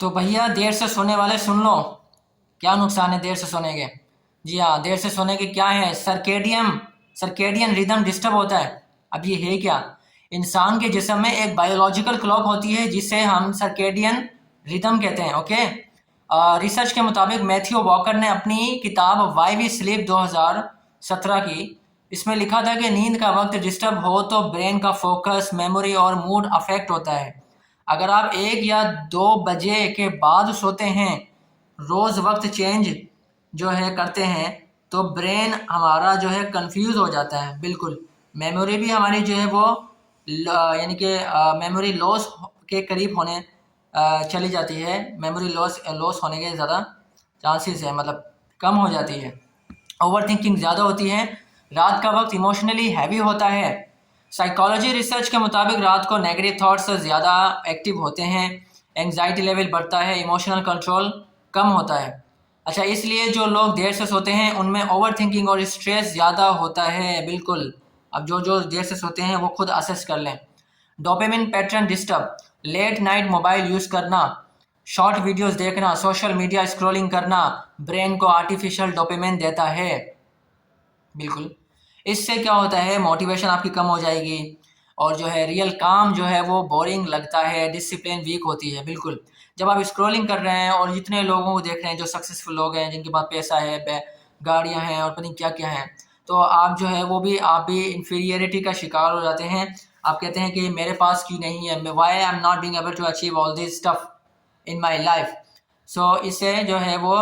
तो भैया देर से सोने वाले सुन लो, क्या नुकसान है देर से सोने के। जी हाँ, देर से सोने के क्या है, सर्केडियन सर्केडियन रिदम डिस्टर्ब होता है। अब ये है क्या, इंसान के जिस्म में एक बायोलॉजिकल क्लॉक होती है जिसे हम सर्केडियन रिदम कहते हैं। ओके, रिसर्च के मुताबिक मैथ्यू वॉकर ने अपनी किताब वाई वी स्लीप 2017 की, इसमें लिखा था कि नींद का वक्त डिस्टर्ब हो तो ब्रेन का फोकस, मेमोरी और मूड अफेक्ट होता है। अगर आप 1 या 2 बजे के बाद सोते हैं, रोज़ वक्त चेंज जो है करते हैं, तो ब्रेन हमारा जो है कंफ्यूज हो जाता है। बिल्कुल, मेमोरी भी हमारी जो है वो यानी कि मेमोरी लॉस के करीब होने चली जाती है। मेमोरी लॉस लॉस होने के ज़्यादा चांसेस है, मतलब कम हो जाती है। ओवर थिंकिंग ज़्यादा होती है। रात का वक्त इमोशनली हैवी होता है। साइकोलॉजी रिसर्च के मुताबिक रात को नेगेटिव थॉट्स ज़्यादा एक्टिव होते हैं, एंग्जाइटी लेवल बढ़ता है, इमोशनल कंट्रोल कम होता है। अच्छा, इसलिए जो लोग देर से सोते हैं उनमें ओवर थिंकिंग और स्ट्रेस ज़्यादा होता है। बिल्कुल, अब जो जो देर से सोते हैं वो खुद असेस कर लें। Dopamine pattern disturb, late night mobile use करना, शॉर्ट वीडियोस देखना, सोशल मीडिया स्क्रॉलिंग करना ब्रेन को आर्टिफिशियल डोपामिन देता है। बिल्कुल, इससे क्या होता है, मोटिवेशन आपकी कम हो जाएगी और जो है रियल काम जो है वो बोरिंग लगता है, डिसिप्लिन वीक होती है। बिल्कुल, जब आप स्क्रॉलिंग कर रहे हैं और जितने लोगों को देख रहे हैं जो सक्सेसफुल लोग हैं, जिनके पास पैसा है, गाड़ियां हैं और पता नहीं क्या क्या हैं, तो आप जो है वो भी आप भी इन्फीरियरिटी का शिकार हो जाते हैं। आप कहते हैं कि मेरे पास क्यों नहीं है, why I am not being able to achieve all this stuff in my life. So इससे जो है वो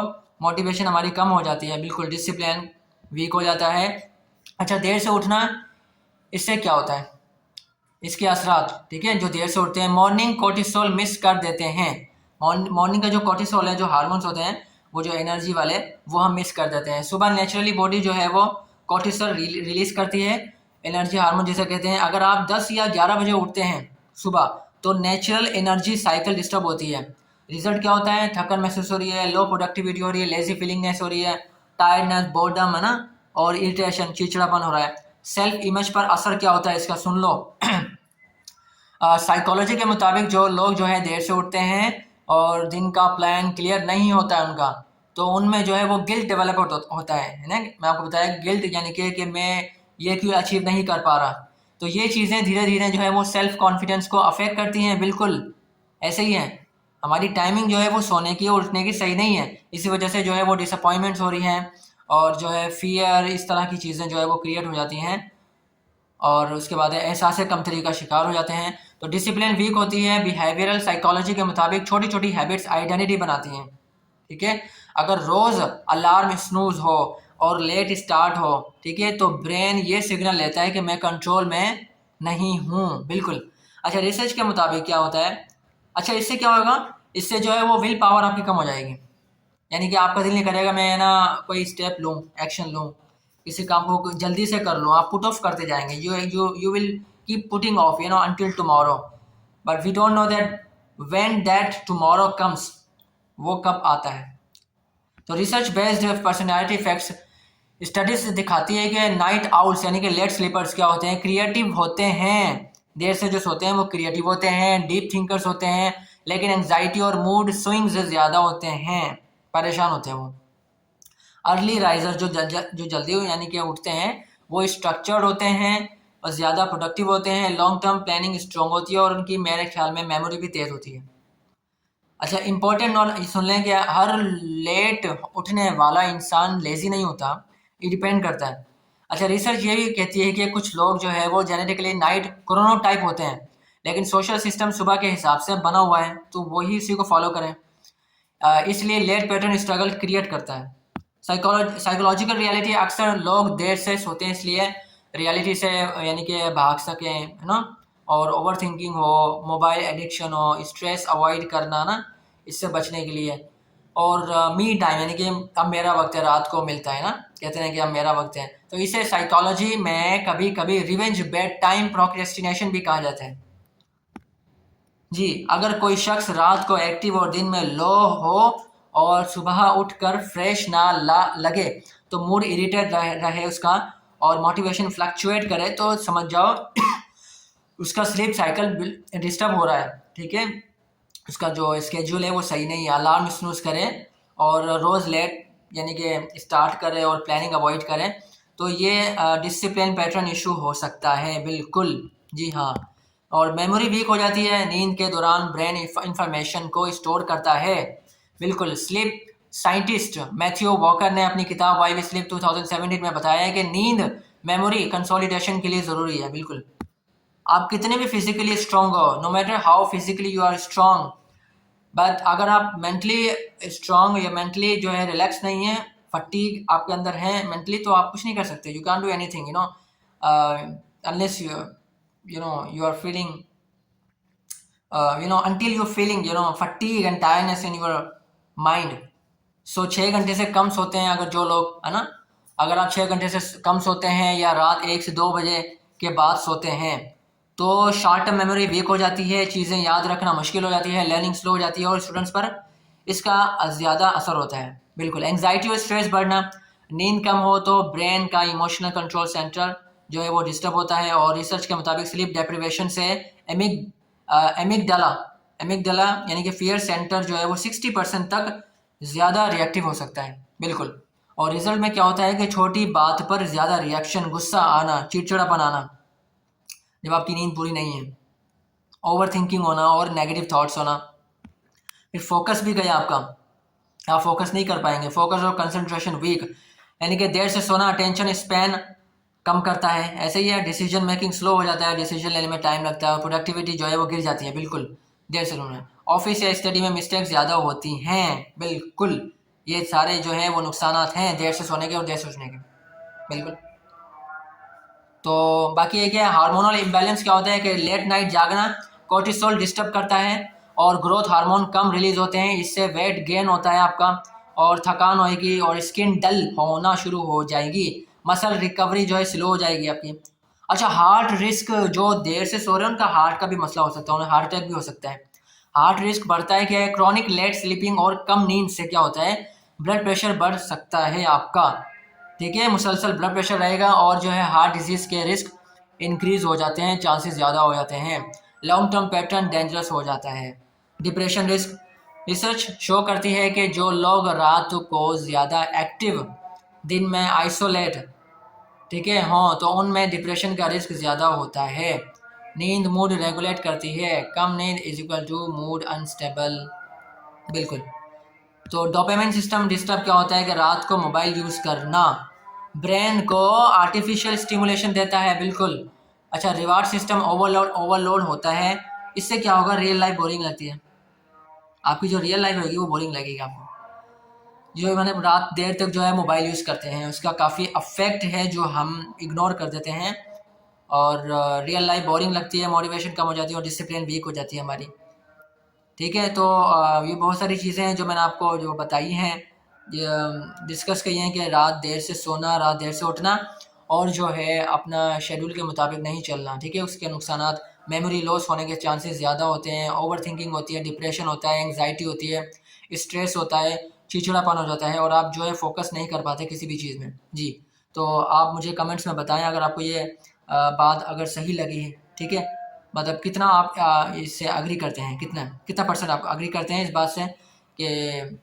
मोटिवेशन हमारी कम हो जाती है। बिल्कुल, डिसिप्लिन वीक हो जाता है। अच्छा, देर से उठना, इससे क्या होता है, इसके असरात, ठीक है। जो देर से उठते हैं, मॉर्निंग कोर्टिसोल मिस कर देते हैं। मॉर्निंग का जो कोर्टिसोल है, जो हार्मोन्स होते हैं, वो जो एनर्जी वाले, वो हम मिस कर देते हैं। सुबह नेचुरली बॉडी जो है वो कोर्टिसोल रिलीज करती है, एनर्जी हार्मोन जिसे कहते हैं। अगर आप 10 या 11 बजे उठते हैं सुबह, तो नेचुरल एनर्जी साइकिल डिस्टर्ब होती है। रिजल्ट क्या होता है, थकन महसूस हो रही है, लो प्रोडक्टिविटी हो रही है, लेजी फीलिंगनेस हो रही है, टायर्डनेस, बोर्डम, है ना, और इरिटेशन, चिड़चिड़ापन हो रहा है। सेल्फ इमेज पर असर क्या होता है इसका, सुन लो। साइकोलॉजी के मुताबिक जो लोग जो है देर से उठते हैं और दिन का प्लान क्लियर नहीं होता है उनका, तो उनमें जो है वो गिल्ट डेवलप होता है ना। मैं आपको बताया गिल्ट, यानी कि मैं ये क्यों अचीव नहीं कर पा रहा। तो ये चीज़ें धीरे धीरे जो है वो सेल्फ कॉन्फिडेंस को अफेक्ट करती हैं। बिल्कुल ऐसे ही है, हमारी टाइमिंग जो है वो सोने की और उठने की सही नहीं है। इसी वजह से जो है वो डिसअपॉइंटमेंट्स हो रही हैं और जो है फियर, इस तरह की चीज़ें जो है वो क्रिएट हो जाती हैं और उसके बाद एहसास कमतरी का शिकार हो जाते हैं। तो डिसिप्लिन वीक होती है। बिहेवियरल साइकोलॉजी के मुताबिक छोटी छोटी हैबिट्स आइडेंटिटी बनाती हैं, ठीक है। अगर रोज़ अलार्म स्नूज हो और लेट स्टार्ट हो, ठीक है, तो ब्रेन ये सिग्नल लेता है कि मैं कंट्रोल में नहीं हूँ। बिल्कुल। अच्छा, रिसर्च के मुताबिक क्या होता है, अच्छा इससे क्या होगा, इससे जो है वो विल पावर आपकी कम हो जाएगी। यानी कि आपका दिल नहीं करेगा मैं ना कोई स्टेप लूँ, एक्शन लूँ, किसी काम को जल्दी से कर लूँ। आप पुट ऑफ करते जाएंगे, you will keep putting off until tomorrow, but we don't know that when that tomorrow comes, वो कब आता है। तो research based personality facts studies दिखाती है कि नाइट आउल्स यानी कि लेट स्लीपर्स क्या होते हैं, क्रिएटिव होते हैं। देर से जो सोते हैं वो क्रिएटिव होते हैं, डीप थिंकर्स होते हैं, लेकिन एंजाइटी और मूड स्विंग्स ज़्यादा होते हैं, परेशान होते हैं वो। अर्ली राइजर जो जल्दी यानी कि उठते हैं, वो स्ट्रक्चर्ड होते हैं और ज़्यादा प्रोडक्टिव होते हैं, लॉन्ग टर्म प्लानिंग स्ट्रॉन्ग होती है और उनकी मेरे ख्याल में मेमोरी भी तेज़ होती है। अच्छा, इंपॉर्टेंट नॉलेज सुन लें कि हर लेट उठने वाला इंसान लेजी नहीं होता, ये डिपेंड करता है। अच्छा, रिसर्च ये भी कहती है कि कुछ लोग जो है वो जेनेटिकली नाइट क्रोनोटाइप होते हैं, लेकिन सोशल सिस्टम सुबह के हिसाब से बना हुआ है, तो वही इसी को फॉलो करें। इसलिए लेट पैटर्न स्ट्रगल क्रिएट करता है। साइकोलॉजिकल रियलिटी, अक्सर लोग देर से सोते हैं इसलिए रियलिटी से यानी कि भाग सकें, है ना, और ओवर थिंकिंग हो, मोबाइल एडिक्शन हो, स्ट्रेस अवॉइड करना ना, इससे बचने के लिए। और मी टाइम यानी कि अब मेरा वक्त है, रात को मिलता है ना, कहते हैं कि अब मेरा वक्त है, तो इसे साइकोलॉजी में कभी कभी रिवेंज बेड टाइम प्रोक्रेस्टिनेशन भी कहा जाता है। जी, अगर कोई शख्स रात को एक्टिव और दिन में लो हो और सुबह उठकर फ्रेश ना लगे, तो मूड इरिटेट रहे उसका और मोटिवेशन फ्लक्चुएट करे, तो समझ जाओ उसका स्लीप साइकिल डिस्टर्ब हो रहा है, ठीक है। उसका जो स्केड्यूल है वो सही नहीं है, अलार्म स्नूज़ करें और रोज़ लेट यानी कि स्टार्ट करें और प्लानिंग अवॉइड करें, तो ये डिसिप्लिन पैटर्न इशू हो सकता है, बिल्कुल। जी हाँ। और मेमोरी वीक हो जाती है, नींद के दौरान ब्रेन इंफॉर्मेशन को स्टोर करता है, बिल्कुल। स्लीप साइंटिस्ट मैथ्यू वॉकर ने अपनी किताब वाई वी स्लीप 2017 में बताया है कि नींद मेमोरी कंसोलिडेशन के लिए ज़रूरी है, बिल्कुल। आप कितने भी फिजिकली स्ट्रांग हो, no matter how physically you are strong, but अगर आप मेंटली स्ट्रांग या मेंटली जो है रिलैक्स नहीं है, फटीग आपके अंदर है मेंटली, तो आप कुछ नहीं कर सकते। You can do anything, you know, unless you are feeling until you're feeling fatigue and tiredness in your mind. So 6 घंटे से कम सोते हैं अगर जो लोग, है ना, अगर आप 6 घंटे से कम सोते हैं या रात 1 से 2 बजे के बाद सोते हैं, तो शॉर्ट टर्म मेमोरी वीक हो जाती है, चीज़ें याद रखना मुश्किल हो जाती है, लर्निंग स्लो हो जाती है और स्टूडेंट्स पर इसका ज़्यादा असर होता है, बिल्कुल। एंग्जाइटी और स्ट्रेस बढ़ना, नींद कम हो तो ब्रेन का इमोशनल कंट्रोल सेंटर जो है वो डिस्टर्ब होता है, और रिसर्च के मुताबिक स्लीप डेप्रिवेशन से एमिगडाला एमिगडाला यानी कि फियर सेंटर जो है वो 60% तक ज़्यादा रिएक्टिव हो सकता है, बिल्कुल। और रिजल्ट में क्या होता है कि छोटी बात पर ज़्यादा रिएक्शन, गुस्सा आना, चिड़चिड़ापन आना जब आपकी नींद पूरी नहीं है, ओवर थिंकिंग होना और नेगेटिव थॉट्स होना। फिर फोकस भी गया आपका, आप फोकस नहीं कर पाएंगे, फोकस और कंसंट्रेशन वीक, यानी कि देर से सोना अटेंशन स्पैन कम करता है। ऐसे ही है, डिसीजन मेकिंग स्लो हो जाता है, डिसीजन लेने में टाइम लगता है और प्रोडक्टिविटी जो है वो गिर जाती है, बिल्कुल। देर से सोना, ऑफिस या स्टडी में मिस्टेक्स ज़्यादा होती हैं, बिल्कुल। ये सारे जो है वो नुकसान हैं देर से सोने के और देर से उठने के, बिल्कुल। तो बाकी एक है हार्मोनल इम्बैलेंस, क्या होता है कि लेट नाइट जागना कोर्टिसोल डिस्टर्ब करता है और ग्रोथ हार्मोन कम रिलीज होते हैं, इससे वेट गेन होता है आपका और थकान होएगी और स्किन डल होना शुरू हो जाएगी, मसल रिकवरी जो है स्लो हो जाएगी आपकी। अच्छा, हार्ट रिस्क, जो देर से सो रहे हैं उनका हार्ट का भी मसला हो सकता है, उन्हें हार्ट अटैक भी हो सकता है। हार्ट रिस्क बढ़ता है, क्या है, क्रॉनिक लेट स्लीपिंग और कम नींद से क्या होता है, ब्लड प्रेशर बढ़ सकता है आपका, ठीक है। मुसलसल ब्लड प्रेशर रहेगा और जो है हार्ट डिजीज़ के रिस्क इंक्रीज हो जाते हैं, चांसेस ज़्यादा हो जाते हैं, लॉन्ग टर्म पैटर्न डेंजरस हो जाता है। डिप्रेशन रिस्क, रिसर्च शो करती है कि जो लोग रात को ज़्यादा एक्टिव, दिन में आइसोलेट, ठीक है, हाँ, तो उनमें डिप्रेशन का रिस्क ज़्यादा होता है। नींद मूड रेगुलेट करती है, कम नींद is equal to mood unstable, बिल्कुल। तो डोपामाइन सिस्टम डिस्टर्ब, क्या होता है कि रात को मोबाइल यूज़ करना ब्रेन को आर्टिफिशियल स्टिमुलेशन देता है, बिल्कुल। अच्छा, रिवार्ड सिस्टम ओवरलोड होता है, इससे क्या होगा, रियल लाइफ बोरिंग लगती है, आपकी जो रियल लाइफ होगी वो बोरिंग लगेगी आपको। जो मैंने रात देर तक जो है मोबाइल यूज़ करते हैं उसका काफ़ी अफेक्ट है जो हम इग्नोर कर देते हैं, और रियल लाइफ बोरिंग लगती है, मोटिवेशन कम हो जाती है और डिसिप्लिन वीक हो जाती है हमारी, ठीक है। तो ये बहुत सारी चीज़ें हैं जो मैंने आपको जो बताई हैं, डिस्कस की हैं कि रात देर से सोना, रात देर से उठना और जो है अपना शेड्यूल के मुताबिक नहीं चलना, ठीक है। उसके नुकसानात, मेमोरी लॉस होने के चांसेस ज़्यादा होते हैं, ओवर थिंकिंग होती है, डिप्रेशन होता है, एंग्जाइटी होती है, स्ट्रेस होता है, चिड़चिड़ापन हो जाता है और आप जो है फोकस नहीं कर पाते किसी भी चीज़ में, जी। तो आप मुझे कमेंट्स में बताएं अगर आपको ये बात अगर सही लगी है, ठीक है। मतलब कितना आप इससे अग्री करते हैं, कितना कितना परसेंट आप अग्री करते हैं इस बात से कि